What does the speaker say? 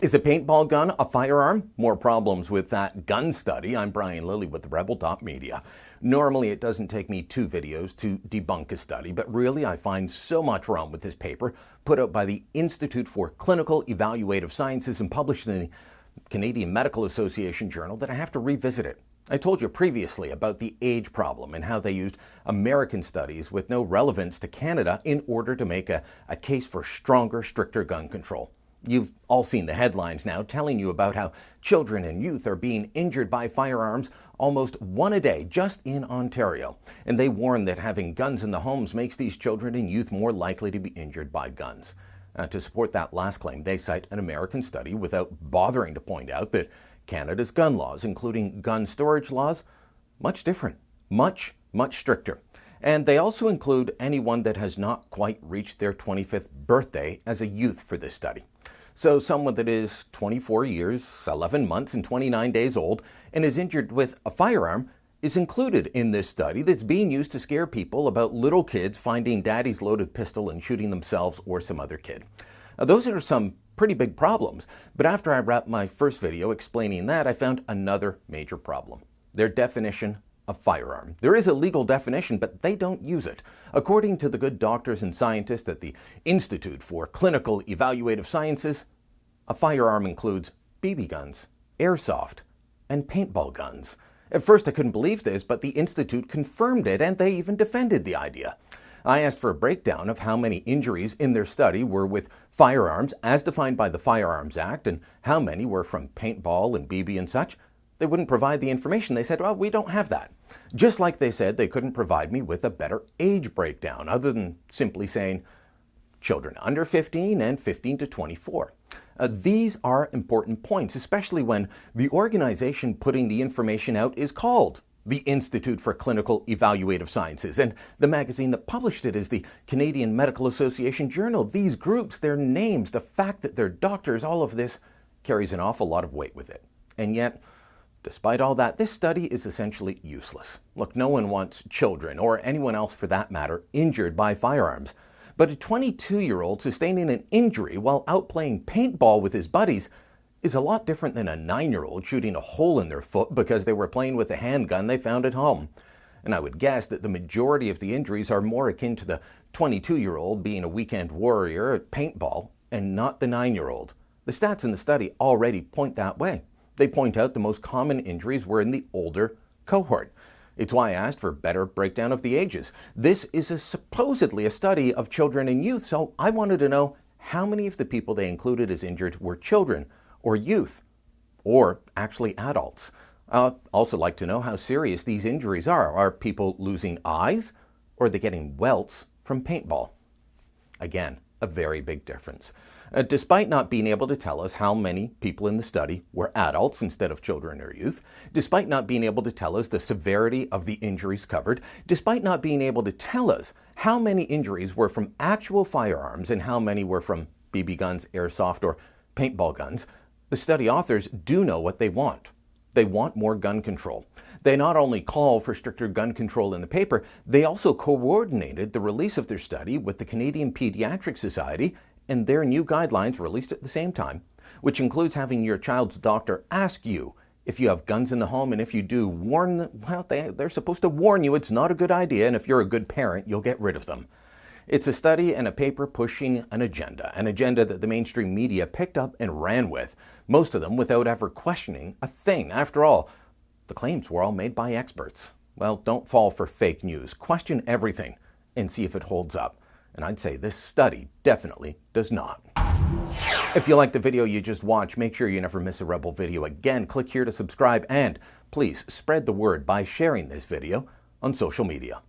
Is a paintball gun a firearm? More problems with that gun study. I'm Brian Lilly with the Rebel Media. Normally it doesn't take me 2 videos to debunk a study, but really I find so much wrong with this paper put out by the Institute for Clinical Evaluative Sciences and published in the Canadian Medical Association Journal that I have to revisit it. I told you previously about the age problem and how they used American studies with no relevance to Canada in order to make a case for stronger, stricter gun control. You've all seen the headlines now telling you about how children and youth are being injured by firearms, almost one a day, just in Ontario. And they warn that having guns in the homes makes these children and youth more likely to be injured by guns. To support that last claim, they cite an American study without bothering to point out that Canada's gun laws, including gun storage laws, much different, much stricter. And they also include anyone that has not quite reached their 25th birthday as a youth for this study. So someone that is 24 years, 11 months, and 29 days old and is injured with a firearm is included in this study that's being used to scare people about little kids finding daddy's loaded pistol and shooting themselves or some other kid. Now, those are some pretty big problems, but after I wrapped my first video explaining that, I found another major problem: their definition of firearm. There is a legal definition, but they don't use it. According to the good doctors and scientists at the Institute for Clinical Evaluative Sciences, a firearm includes BB guns, airsoft, and paintball guns. At first I couldn't believe this, but the Institute confirmed it, and they even defended the idea. I asked for a breakdown of how many injuries in their study were with firearms as defined by the Firearms Act and how many were from paintball and BB and such. They wouldn't provide the information. They said, well, we don't have that. Just like they said they couldn't provide me with a better age breakdown other than simply saying children under 15 and 15 to 24. These are important points, especially when the organization putting the information out is called the Institute for Clinical Evaluative Sciences, and the magazine that published it is the Canadian Medical Association Journal. These groups, their names, the fact that they're doctors, all of this carries an awful lot of weight with it. And yet, despite all that, this study is essentially useless. Look, no one wants children, or anyone else for that matter, injured by firearms. But a 22-year-old sustaining an injury while out playing paintball with his buddies is a lot different than a 9-year-old shooting a hole in their foot because they were playing with a handgun they found at home. And I would guess that the majority of the injuries are more akin to the 22-year-old being a weekend warrior at paintball and not the 9-year-old. The stats in the study already point that way. They point out the most common injuries were in the older cohort. It's why I asked for a better breakdown of the ages. This is supposedly a study of children and youth, so I wanted to know how many of the people they included as injured were children or youth or actually adults. I'd also like to know how serious these injuries are. Are people losing eyes or are they getting welts from paintball? Again, a very big difference. Despite not being able to tell us how many people in the study were adults instead of children or youth, despite not being able to tell us the severity of the injuries covered, despite not being able to tell us how many injuries were from actual firearms and how many were from BB guns, airsoft, or paintball guns, the study authors do know what they want. They want more gun control. They not only call for stricter gun control in the paper, they also coordinated the release of their study with the Canadian Pediatric Society and their new guidelines released at the same time, which includes having your child's doctor ask you if you have guns in the home, and if you do, warn them. Well, they're supposed to warn you it's not a good idea, and if you're a good parent, you'll get rid of them. It's a study and a paper pushing an agenda that the mainstream media picked up and ran with, most of them without ever questioning a thing. After all, the claims were all made by experts. Well, don't fall for fake news. Question everything and see if it holds up. And I'd say this study definitely does not. If you liked the video you just watched, make sure you never miss a Rebel video again. Click here to subscribe, and please spread the word by sharing this video on social media.